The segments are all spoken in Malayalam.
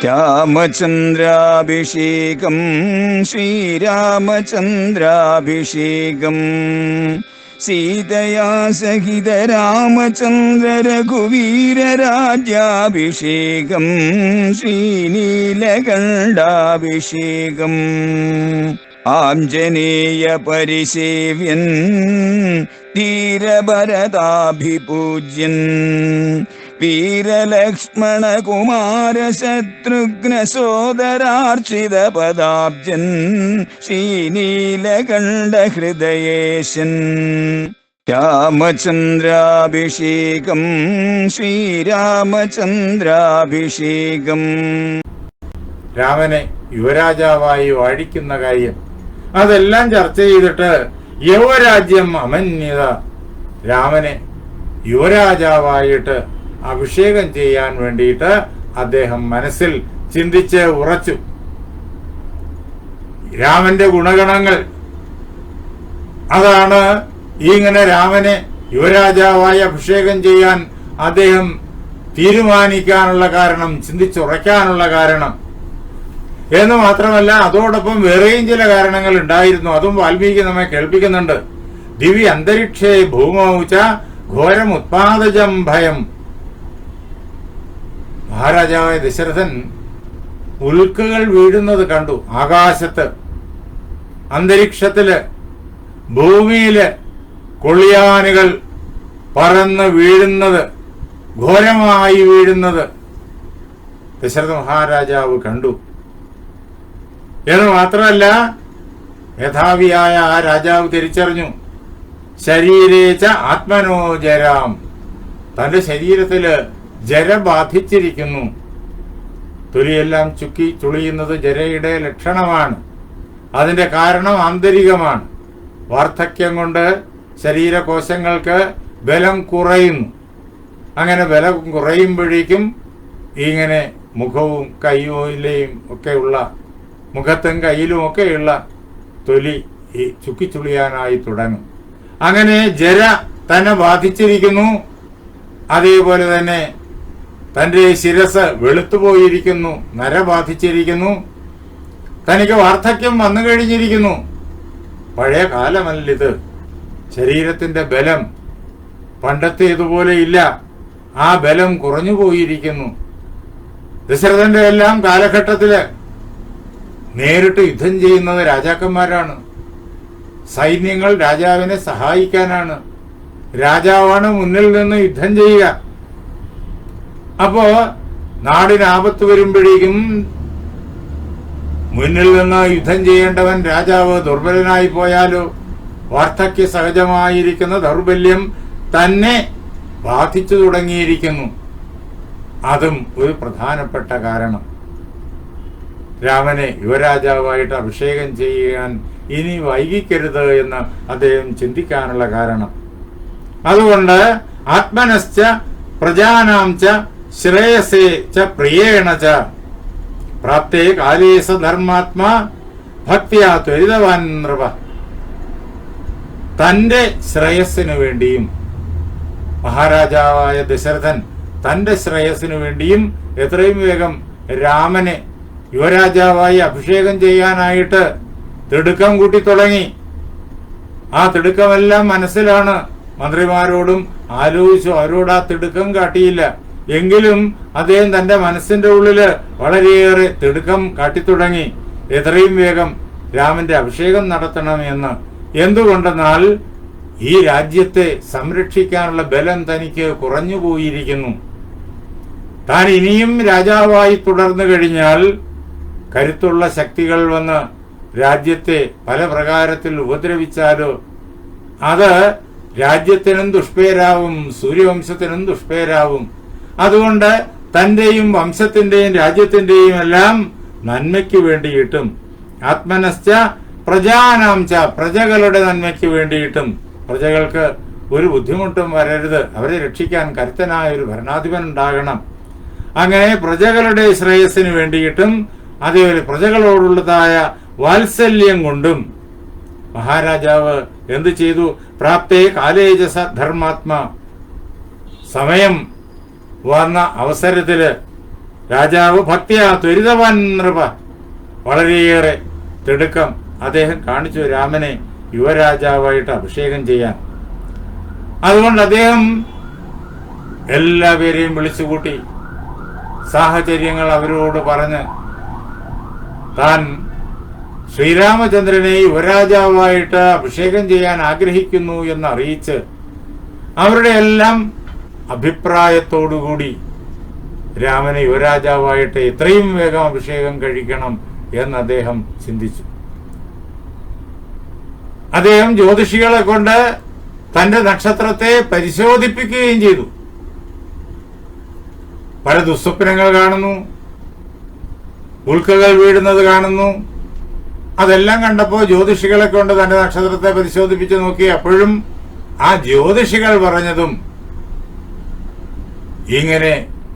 രാമചന്ദ്രാഭിഷേകം ശ്രീരാമചന്ദ്രാഭിഷേകം സീതയാ സഹിത രാമചന്ദ്ര രഘുവീരരാജ്യാഭിഷേകം ശ്രീനീലകണ്ഠാഭിഷേകം ആഞ്ജനേയ പരിസേവ്യൻ ധീരഭരതാഭിപൂജ്യൻ വീരലക്ഷ്മണ കുമാര ശത്രുഘ്ന സോദരാർച്ചിത പദാബ്ജൻ ശ്രീനീലകണ്ഠ ഹൃദയേശൻ രാമചന്ദ്രാഭിഷേകം ശ്രീരാമചന്ദ്രാഭിഷേകം. രാമനെ യുവരാജാവായി വാഴിക്കുന്ന കാര്യം അതെല്ലാം ചർച്ച ചെയ്തിട്ട് യവരാജ്യം അമന്യത രാമനെ യുവരാജാവായിട്ട് അഭിഷേകം ചെയ്യാൻ വേണ്ടിയിട്ട് അദ്ദേഹം മനസ്സിൽ ചിന്തിച്ച് ഉറച്ചു. രാമന്റെ ഗുണഗണങ്ങൾ അതാണ് ഇങ്ങനെ രാമനെ യുവരാജാവായി അഭിഷേകം ചെയ്യാൻ അദ്ദേഹം തീരുമാനിക്കാനുള്ള കാരണം, ചിന്തിച്ചുറയ്ക്കാനുള്ള കാരണം എന്ന് മാത്രമല്ല അതോടൊപ്പം വേറെയും ചില കാരണങ്ങൾ ഉണ്ടായിരുന്നു. അതും വാൽമീകി നമ്മെ കേൾപ്പിക്കുന്നുണ്ട്. ദിവി അന്തരിക്ഷേ ഭൂമൗച ഘോരം ഉത്പാദജം ഭയം. മഹാരാജാവായ ദശരഥൻ ഉൽക്കകൾ വീഴുന്നത് കണ്ടു. ആകാശത്ത്, അന്തരീക്ഷത്തില്, ഭൂമിയില് കൊള്ളിയാനുകൾ പറന്ന് വീഴുന്നത്, ഘോരമായി വീഴുന്നത് ദശരഥ മഹാരാജാവ് കണ്ടു. എന്ന് മാത്രമല്ല മേധാവിയായ ആ രാജാവ് തിരിച്ചറിഞ്ഞു, ശരീരേച്ച ആത്മനോ ജരാം, തന്റെ ശരീരത്തില് ജര ബാധിച്ചിരിക്കുന്നു. തൊലിയെല്ലാം ചുക്കി ചുളിയുന്നത് ജരയുടെ ലക്ഷണമാണ്. അതിന്റെ കാരണം ആന്തരികമാണ്. വാർദ്ധക്യം കൊണ്ട് ശരീരകോശങ്ങൾക്ക് ബലം കുറയുന്നു. അങ്ങനെ ബലം കുറയുമ്പോഴേക്കും ഇങ്ങനെ മുഖവും കൈയിലെയും ഒക്കെയുള്ള, മുഖത്തും കയ്യിലും ഒക്കെയുള്ള തൊലി ചുക്കിച്ചുളിയാനായി തുടങ്ങും. അങ്ങനെ ജര തന്നെ ബാധിച്ചിരിക്കുന്നു. അതേപോലെ തന്നെ തന്റെ ശിരസ് വെളുത്തുപോയിരിക്കുന്നു, നര ബാധിച്ചിരിക്കുന്നു. തനിക്ക് വാർദ്ധക്യം വന്നു കഴിഞ്ഞിരിക്കുന്നു. പഴയ കാലമല്ലിത്. ശരീരത്തിന്റെ ബലം പണ്ടത്തേതുപോലെ ഇല്ല. ആ ബലം കുറഞ്ഞു പോയിരിക്കുന്നു. ദശരഥന്റെ എല്ലാം കാലഘട്ടത്തില് നേരിട്ട് യുദ്ധം ചെയ്യുന്നത് രാജാക്കന്മാരാണ്. സൈന്യങ്ങൾ രാജാവിനെ സഹായിക്കാനാണ്. രാജാവാണ് മുന്നിൽ നിന്ന് യുദ്ധം ചെയ്യുക. അപ്പോ നാടിന് ആപത്ത് വരുമ്പോഴേക്കും മുന്നിൽ നിന്ന് യുദ്ധം ചെയ്യേണ്ടവൻ രാജാവ് ദുർബലനായി പോയാലോ, വാർദ്ധക്യ സഹജമായിരിക്കുന്ന ദൗർബല്യം തന്നെ ബാധിച്ചു തുടങ്ങിയിരിക്കുന്നു. അതും ഒരു പ്രധാനപ്പെട്ട കാരണം. രാമനെ യുവരാജാവായിട്ട് അഭിഷേകം ചെയ്യാൻ ഇനി വൈകിക്കരുത് എന്ന് അദ്ദേഹം ചിന്തിക്കാനുള്ള കാരണം. അതുകൊണ്ട് ആത്മനശ്ച പ്രജാനാം ച ശ്രേയസേ ച പ്രിയേണ ച പ്രാപ്തേ കാലേസ ധർമാത്മാ ഭക്തിയാ ത്വരിതവാൻ നൃപ. തന്റെ ശ്രേയസ്സിനു വേണ്ടിയും മഹാരാജാവായ ദശരഥൻ തന്റെ ശ്രേയസ്സിനു വേണ്ടിയും എത്രയും വേഗം രാമനെ യുവരാജാവായി അഭിഷേകം ചെയ്യാനായിട്ട് തിടുക്കം കൂട്ടി തുടങ്ങി. ആ തിടുക്കമെല്ലാം മനസ്സിലാണ്. മന്ത്രിമാരോടും ആലോചിച്ചു. അവരോട് ആ തിടുക്കം കാട്ടിയില്ല. എങ്കിലും അദ്ദേഹം തന്റെ മനസ്സിന്റെ ഉള്ളില് വളരെയേറെ തിടുക്കം കാട്ടിത്തുടങ്ങി. എത്രയും വേഗം രാമന്റെ അഭിഷേകം നടത്തണമെന്ന്. എന്തുകൊണ്ടെന്നാൽ ഈ രാജ്യത്തെ സംരക്ഷിക്കാനുള്ള ബലം തനിക്ക് കുറഞ്ഞു പോയിരിക്കുന്നു. താൻ ഇനിയും രാജാവായി തുടർന്നു കഴിഞ്ഞാൽ കരുത്തുള്ള ശക്തികൾ വന്ന് രാജ്യത്തെ പല പ്രകാരത്തിൽ ഉപദ്രവിച്ചാലോ അത് രാജ്യത്തിനും ദുഷ്പേരാവും, സൂര്യവംശത്തിനും ദുഷ്പേരാവും. അതുകൊണ്ട് തന്റെയും വംശത്തിന്റെയും രാജ്യത്തിന്റെയും എല്ലാം നന്മയ്ക്ക് വേണ്ടിയിട്ടും ആത്മനശ്ച പ്രജാനാം ച പ്രജകളുടെ നന്മയ്ക്ക് വേണ്ടിയിട്ടും, പ്രജകൾക്ക് ഒരു ബുദ്ധിമുട്ടും വരരുത്, അവരെ രക്ഷിക്കാൻ കരുത്തനായ ഒരു ഭരണാധിപൻ ഉണ്ടാകണം. അങ്ങനെ പ്രജകളുടെ ശ്രേയസ്സിന് വേണ്ടിയിട്ടും അതേപോലെ പ്രജകളോടുള്ളതായ വാത്സല്യം കൊണ്ടും മഹാരാജാവ് എന്ത് ചെയ്തു? പ്രാപ്തേ കാലേജസ ധർമാത്മാ, സമയം വന്ന അവസരത്തില് രാജാവ് ഭക്തിയാ ത്വരിതവാൻ നൃപ, വളരെയേറെ തിടുക്കം അദ്ദേഹം കാണിച്ചു രാമനെ യുവരാജാവായിട്ട് അഭിഷേകം ചെയ്യാൻ. അതുകൊണ്ട് അദ്ദേഹം എല്ലാവരെയും വിളിച്ചുകൂട്ടി സാഹചര്യങ്ങൾ അവരോട് പറഞ്ഞ് താൻ ശ്രീരാമചന്ദ്രനെ യുവരാജാവായിട്ട് അഭിഷേകം ചെയ്യാൻ ആഗ്രഹിക്കുന്നു എന്ന് അറിയിച്ച് അവരുടെ എല്ലാം അഭിപ്രായത്തോടുകൂടി രാമനെ യുവരാജാവായിട്ട് എത്രയും വേഗം അഭിഷേകം കഴിക്കണം എന്ന് അദ്ദേഹം ചിന്തിച്ചു. അദ്ദേഹം ജ്യോതിഷികളെ കൊണ്ട് തന്റെ നക്ഷത്രത്തെ പരിശോധിപ്പിക്കുകയും ചെയ്തു. പല ദുസ്വപ്നങ്ങൾ കാണുന്നു, ഉൽക്കകൾ വീഴുന്നത് കാണുന്നു. അതെല്ലാം കണ്ടപ്പോൾ ജ്യോതിഷികളെ കൊണ്ട് തന്റെ നക്ഷത്രത്തെ പരിശോധിപ്പിച്ച് നോക്കി. അപ്പോഴും ആ ജ്യോതിഷികൾ പറഞ്ഞതും ഇങ്ങനെ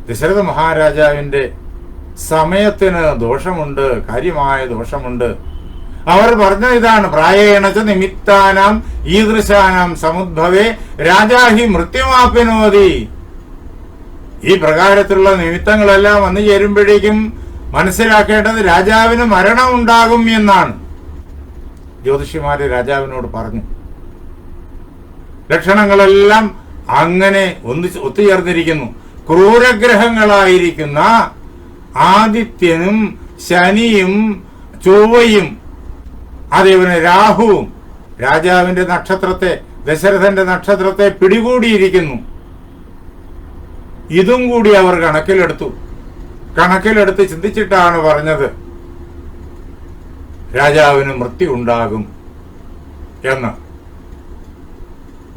ദശരഥ മഹാരാജാവിന്റെ സമയത്തിന് ദോഷമുണ്ട്, കാര്യമായ ദോഷമുണ്ട്. അവർ പറഞ്ഞ ഇതാണ്: പ്രായേണച്ച നിമിത്താനാം ഈദൃശാനാം സമുദ്ഭവേ രാജാഹി മൃത്യുമാപ്യനോതി. ഈ പ്രകാരത്തിലുള്ള നിമിത്തങ്ങളെല്ലാം വന്നു ചേരുമ്പോഴേക്കും മനസ്സിലാക്കേണ്ടത് രാജാവിന് മരണം ഉണ്ടാകും എന്നാണ്. ജ്യോതിഷിമാര് രാജാവിനോട് പറഞ്ഞു. ലക്ഷണങ്ങളെല്ലാം അങ്ങനെ ഒത്തുചേർന്നിരിക്കുന്നു. ക്രൂരഗ്രഹങ്ങളായിരിക്കുന്ന ആദിത്യനും ശനിയും ചൊവ്വയും അതേപോലെ രാഹുവും രാജാവിന്റെ നക്ഷത്രത്തെ, ദശരഥന്റെ നക്ഷത്രത്തെ പിടികൂടിയിരിക്കുന്നു. ഇതും കൂടി അവർ കണക്കിലെടുത്ത് ചിന്തിച്ചിട്ടാണ് പറഞ്ഞത് രാജാവിന് മൃത്യു ഉണ്ടാകും എന്ന്.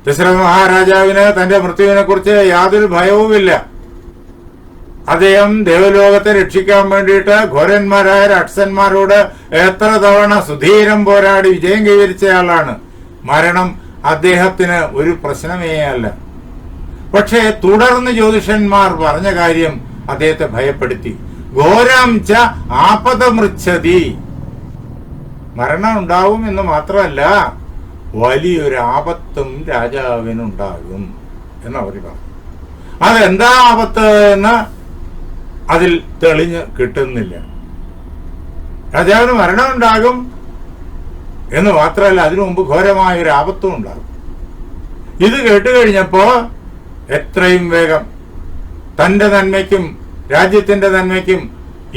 ദശരഥ മഹാരാജാവിന് തന്റെ മൃത്യുവിനെ കുറിച്ച് യാതൊരു ഭയവുമില്ല. അദ്ദേഹം ദേവലോകത്തെ രക്ഷിക്കാൻ വേണ്ടിയിട്ട് ഘോരന്മാരായ രാക്ഷസന്മാരോട് എത്ര തവണ സുധീരം പോരാടി വിജയം കൈവരിച്ചയാളാണ്. മരണം അദ്ദേഹത്തിന് ഒരു പ്രശ്നമേ അല്ല. പക്ഷേ തുടർന്ന് ജ്യോതിഷന്മാർ പറഞ്ഞ കാര്യം അദ്ദേഹത്തെ ഭയപ്പെടുത്തി. ഘോരം ച ആപദമൃച്ഛതി, മരണം ഉണ്ടാവും എന്ന് മാത്രമല്ല വലിയൊരു ആപത്തും രാജാവിനുണ്ടാകും എന്നവർ പറഞ്ഞു. അതെന്താ ആപത്ത് എന്ന് അതിൽ തെളിഞ്ഞ് കിട്ടുന്നില്ല. രാജാവിന് മരണം ഉണ്ടാകും എന്ന് മാത്രമല്ല അതിനു മുമ്പ് ഘോരമായൊരു ആപത്തും ഉണ്ടാകും. ഇത് കേട്ടുകഴിഞ്ഞപ്പോ എത്രയും വേഗം തന്റെ നന്മയ്ക്കും രാജ്യത്തിന്റെ നന്മയ്ക്കും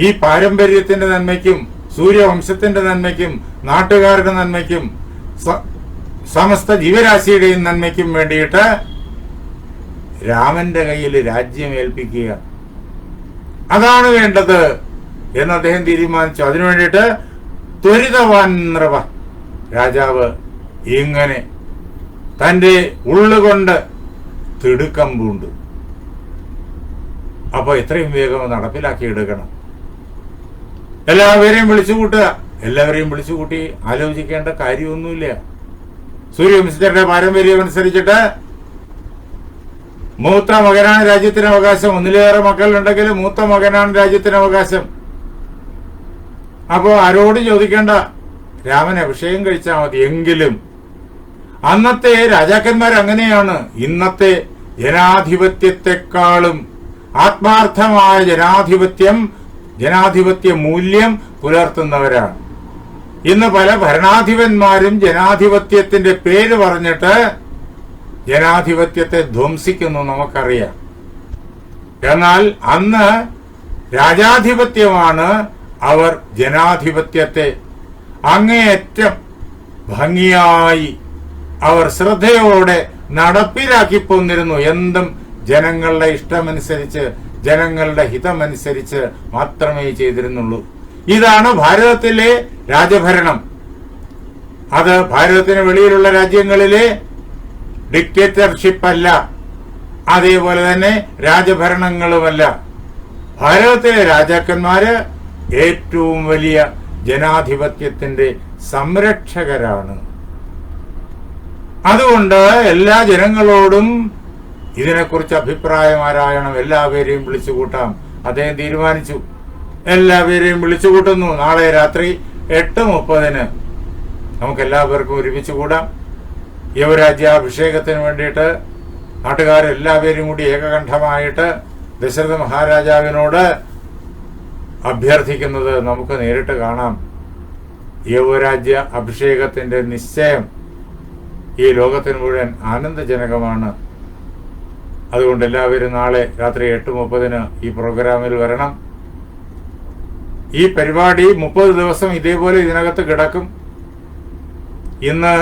ഈ പാരമ്പര്യത്തിന്റെ നന്മയ്ക്കും സൂര്യവംശത്തിന്റെ നന്മയ്ക്കും നാട്ടുകാരുടെ നന്മയ്ക്കും സമസ്ത ജീവരാശിയുടെയും നന്മയ്ക്കും വേണ്ടിയിട്ട് രാമന്റെ കയ്യിൽ രാജ്യം ഏൽപ്പിക്കുക, അതാണ് വേണ്ടത് എന്ന് അദ്ദേഹം തീരുമാനിച്ചു. അതിനു വേണ്ടിയിട്ട് ത്വരിതവാൻ നൃപ, രാജാവ് ഇങ്ങനെ തന്റെ ഉള്ളുകൊണ്ട് തിടുക്കം പൂണ്ടു. അപ്പൊ എത്രയും വേഗം നടപ്പിലാക്കിയെടുക്കണം. എല്ലാവരെയും വിളിച്ചുകൂട്ടുക. എല്ലാവരെയും വിളിച്ചുകൂട്ടി ആലോചിക്കേണ്ട കാര്യമൊന്നുമില്ല. സൂര്യവംശത്തിന്റെ പാരമ്പര്യം അനുസരിച്ചിട്ട് മൂത്ത മകനാണ് രാജ്യത്തിന് അവകാശം. ഒന്നിലേറെ മക്കളുണ്ടെങ്കിൽ മൂത്ത മകനാണ് രാജ്യത്തിന് അവകാശം. അപ്പോ ആരോട് ചോദിക്കേണ്ട, രാമനെ അഭിഷേകം കഴിച്ചാൽ മതി. എങ്കിലും അന്നത്തെ രാജാക്കന്മാർ അങ്ങനെയാണ്. ഇന്നത്തെ ജനാധിപത്യത്തെക്കാളും ആത്മാർത്ഥമായ ജനാധിപത്യ മൂല്യം പുലർത്തുന്നവരാണ്. ഇന്ന് പല ഭരണാധിപന്മാരും ജനാധിപത്യത്തിന്റെ പേര് പറഞ്ഞിട്ട് ജനാധിപത്യത്തെ ധ്വംസിക്കുന്നു, നമുക്കറിയാം. എന്നാൽ അന്ന് രാജാധിപത്യമാണ്. അവർ ജനാധിപത്യത്തെ അങ്ങേയറ്റം ഭംഗിയായി അവർ ശ്രദ്ധയോടെ നടപ്പിലാക്കി പോന്നിരുന്നു. എന്തും ജനങ്ങളുടെ ഇഷ്ടമനുസരിച്ച്, ജനങ്ങളുടെ ഹിതമനുസരിച്ച് മാത്രമേ ചെയ്തിരുന്നുള്ളൂ. ഇതാണ് ഭാരതത്തിലെ രാജഭരണം. അത് ഭാരതത്തിന് വെളിയിലുള്ള രാജ്യങ്ങളിലെ ഡിക്റ്റേറ്റർഷിപ്പ് അല്ല, അതേപോലെ തന്നെ രാജഭരണങ്ങളുമല്ല. ഭാരതത്തിലെ രാജാക്കന്മാര് ഏറ്റവും വലിയ ജനാധിപത്യത്തിന്റെ സംരക്ഷകരാണ്. അതുകൊണ്ട് എല്ലാ ജനങ്ങളോടും ഇതിനെക്കുറിച്ച് അഭിപ്രായം ആരായണം, എല്ലാവരെയും വിളിച്ചുകൂട്ടാം. അദ്ദേഹം തീരുമാനിച്ചു. എല്ലാവരെയും വിളിച്ചുകൂട്ടുന്നു. നാളെ രാത്രി 8:30 നമുക്ക് എല്ലാവർക്കും ഒരുമിച്ച് കൂടാം. യുവരാജ്യാഭിഷേകത്തിന് വേണ്ടിയിട്ട് നാട്ടുകാരെല്ലാവരും കൂടി ഏകകണ്ഠമായിട്ട് ദശരഥ മഹാരാജാവിനോട് അഭ്യർത്ഥിക്കുന്നത് നമുക്ക് നേരിട്ട് കാണാം. യൗവരാജ്യ അഭിഷേകത്തിന്റെ നിശ്ചയം ഈ ലോകത്തിന് മുഴുവൻ ആനന്ദജനകമാണ്. അതുകൊണ്ട് എല്ലാവരും നാളെ രാത്രി 8:30 ഈ പ്രോഗ്രാമിൽ വരണം. ഈ പരിപാടി 30 ദിവസം ഇതേപോലെ ഇതിനകത്ത് കിടക്കും. ഇന്ന്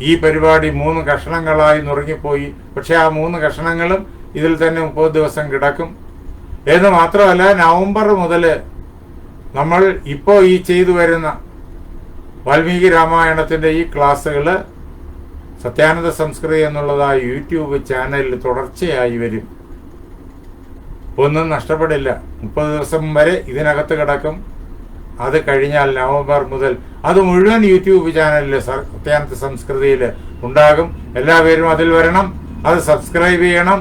ഈ പരിപാടി 3 കഷണങ്ങളായി നുറുങ്ങിപ്പോയി. പക്ഷെ ആ 3 കഷണങ്ങളും ഇതിൽ തന്നെ 30 ദിവസം കിടക്കും എന്ന് മാത്രമല്ല, നവംബർ മുതൽ നമ്മൾ ഇപ്പോൾ ഈ ചെയ്തു വരുന്ന വാൽമീകി രാമായണത്തിന്റെ ഈ ക്ലാസ്സുകൾ സത്യാനന്ദ സംസ്കൃതി എന്നുള്ളതായ യൂട്യൂബ് ചാനലിൽ തുടർച്ചയായി വരും. ഒന്നും നഷ്ടപ്പെടില്ല. 30 ദിവസം വരെ ഇതിനകത്ത് കിടക്കും. അത് കഴിഞ്ഞാൽ നവംബർ മുതൽ അത് മുഴുവൻ യൂട്യൂബ് ചാനലിൽ സത്യാനന്ദ സംസ്കൃതിയിൽ ഉണ്ടാകും. എല്ലാവരും അതിൽ വരണം, അത് സബ്സ്ക്രൈബ് ചെയ്യണം,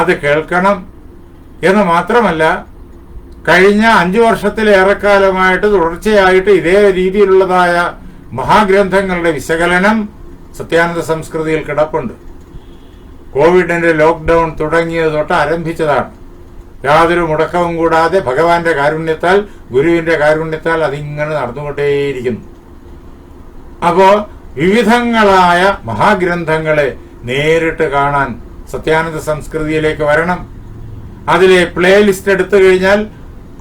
അത് കേൾക്കണം എന്ന് മാത്രമല്ല, കഴിഞ്ഞ 5 വർഷത്തിലേറെക്കാലമായിട്ട് തുടർച്ചയായിട്ട് ഇതേ രീതിയിലുള്ളതായ മഹാഗ്രന്ഥങ്ങളുടെ വിശകലനം സത്യാനന്ദ സംസ്കൃതിയിൽ കിടപ്പുണ്ട്. കോവിഡിന്റെ ലോക്ക്ഡൌൺ തുടങ്ങിയത് തൊട്ട് ആരംഭിച്ചതാണ്. യാതൊരു മുടക്കവും കൂടാതെ ഭഗവാന്റെ കാരുണ്യത്താൽ, ഗുരുവിന്റെ കാരുണ്യത്താൽ അതിങ്ങനെ നടന്നുകൊണ്ടേയിരിക്കുന്നു. അപ്പോ വിവിധങ്ങളായ മഹാഗ്രന്ഥങ്ങളെ നേരിട്ട് കാണാൻ സത്യാനന്ദ സംസ്കൃതിയിലേക്ക് വരണം. അതിലെ പ്ലേ ലിസ്റ്റ് എടുത്തു കഴിഞ്ഞാൽ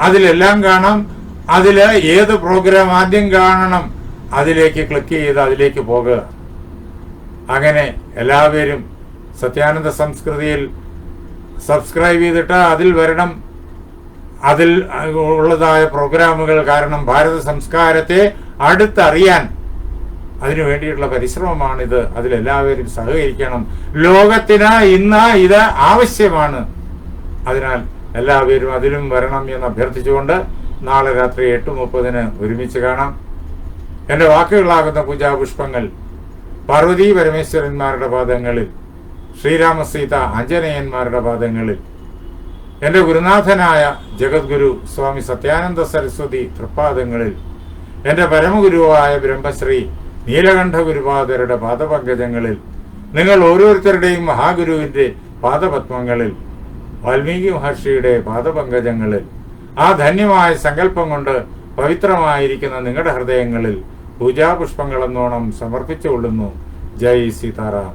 അതിലെല്ലാം കാണാം. അതില് ഏത് പ്രോഗ്രാം ആദ്യം കാണണം അതിലേക്ക് ക്ലിക്ക് ചെയ്ത് അതിലേക്ക് പോകുക. അങ്ങനെ എല്ലാവരും സത്യാനന്ദ സംസ്കൃതിയിൽ സബ്സ്ക്രൈബ് ചെയ്തിട്ട് അതിൽ വരണം. അതിൽ ഉള്ളതായ പ്രോഗ്രാമുകൾ കാരണം ഭാരത സംസ്കാരത്തെ അടുത്തറിയാൻ അതിനു വേണ്ടിയിട്ടുള്ള പരിശ്രമമാണിത്. അതിലെല്ലാവരും സഹകരിക്കണം. ലോകത്തിന് ഇന്ന് ഇത് ആവശ്യമാണ്. അതിനാൽ എല്ലാവരും അതിലും വരണം എന്ന് അഭ്യർത്ഥിച്ചുകൊണ്ട് നാളെ രാത്രി 8:30 ഒരുമിച്ച് കാണാം. എന്റെ വാക്കുകളാകുന്ന പൂജാപുഷ്പങ്ങൾ പാർവതീ പരമേശ്വരന്മാരുടെ പാദങ്ങളിൽ, ശ്രീരാമസീത ആഞ്ജനേയന്മാരുടെ പാദങ്ങളിൽ, എന്റെ ഗുരുനാഥനായ ജഗദ്ഗുരു സ്വാമി സത്യാനന്ദ സരസ്വതി തൃപ്പാദങ്ങളിൽ, എന്റെ പരമഗുരുവായ ബ്രഹ്മശ്രീ നീലകണ്ഠ ഗുരുപാദരുടെ പാദപങ്കജങ്ങളിൽ, നിങ്ങൾ ഓരോരുത്തരുടെയും മഹാഗുരുവിന്റെ പാദപത്മങ്ങളിൽ, വാൽമീകി മഹർഷിയുടെ പാദപങ്കജങ്ങളിൽ, ആ ധന്യമായ സങ്കല്പം കൊണ്ട് പവിത്രമായിരിക്കുന്ന നിങ്ങളുടെ ഹൃദയങ്ങളിൽ പൂജാപുഷ്പങ്ങളെന്നോണം സമർപ്പിച്ചുകൊള്ളുന്നു. ജയ് സീതാറാം.